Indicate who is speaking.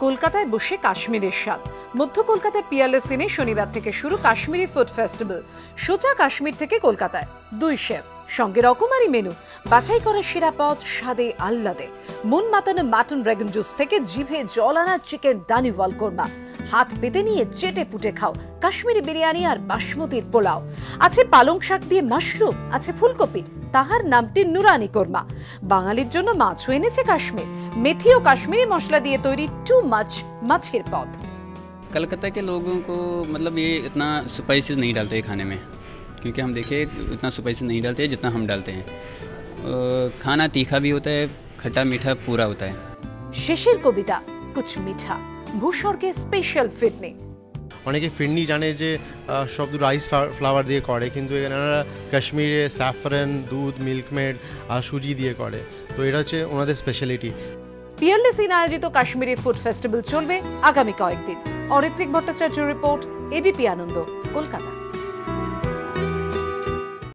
Speaker 1: কলকাতায় বসে কাশ্মীরের স্বাদ। মধ্য কলকাতায় পিয়ারলেস ইনে শনিবার থেকে শুরু কাশ্মীরি ফুড ফেস্টিভ্যাল। সোজা কাশ্মীর থেকে কলকাতায়, 2 শেফ, সঙ্গে রকমারি মেনু, বাছাই করা সেরা পদ, স্বাদে আহ্লাদে। মন মাতানো মাটন ড্রাগন জুস থেকে জিভে জল আনা চিকেন দানিওয়াল কোরমা। হাত পেতে নিয়ে চেটে পুটে খাও কাশ্মীরি বিরিয়ানি আর বাসমতির পোলাও। আছে পালং শাক দিয়ে মাশরুম, আছে ফুলকপি, তাহার নামটি নুরানি কোরমা। বাঙালির জন্য মাছও এনেছে কাশ্মীর, মেথি ও কাশ্মীরি মশলা দিয়ে তৈরি টু মাছ মাছের পদ।
Speaker 2: कलकत्ता के लोगों को मतलब ये इतना स्पाइसेस नहीं डालते खाने में, क्योंकि हम देखें इतना स्पाइसेस नहीं डालते जितना हम डालते हैं। खाना तीखा भी होता है, खट्टा मीठा पूरा होता है।
Speaker 1: শেষের কবিতা কুছ মিঠা, ভূস্বর্গের স্পেশাল ফিরনি।
Speaker 3: অনেকে ফিরনি জানে যে সব রাইস ফ্লাওয়ার দিয়ে করে, কিন্তু এখানে কাশ্মীরে স্যাফরান, দুধ, মিল্কমেড আর সুজি দিয়ে করে, তো এটা হচ্ছে ওনাদের স্পেশালিটি।
Speaker 1: পিয়ারলেস ইন আয়োজিত কাশ্মীরি ফুড ফেস্টিভ্যাল চলবে আগামী কয়েকদিন। অরিত্রিক ভট্টাচার্য রিপোর্ট, এবিপি আনন্দ, কলকাতা।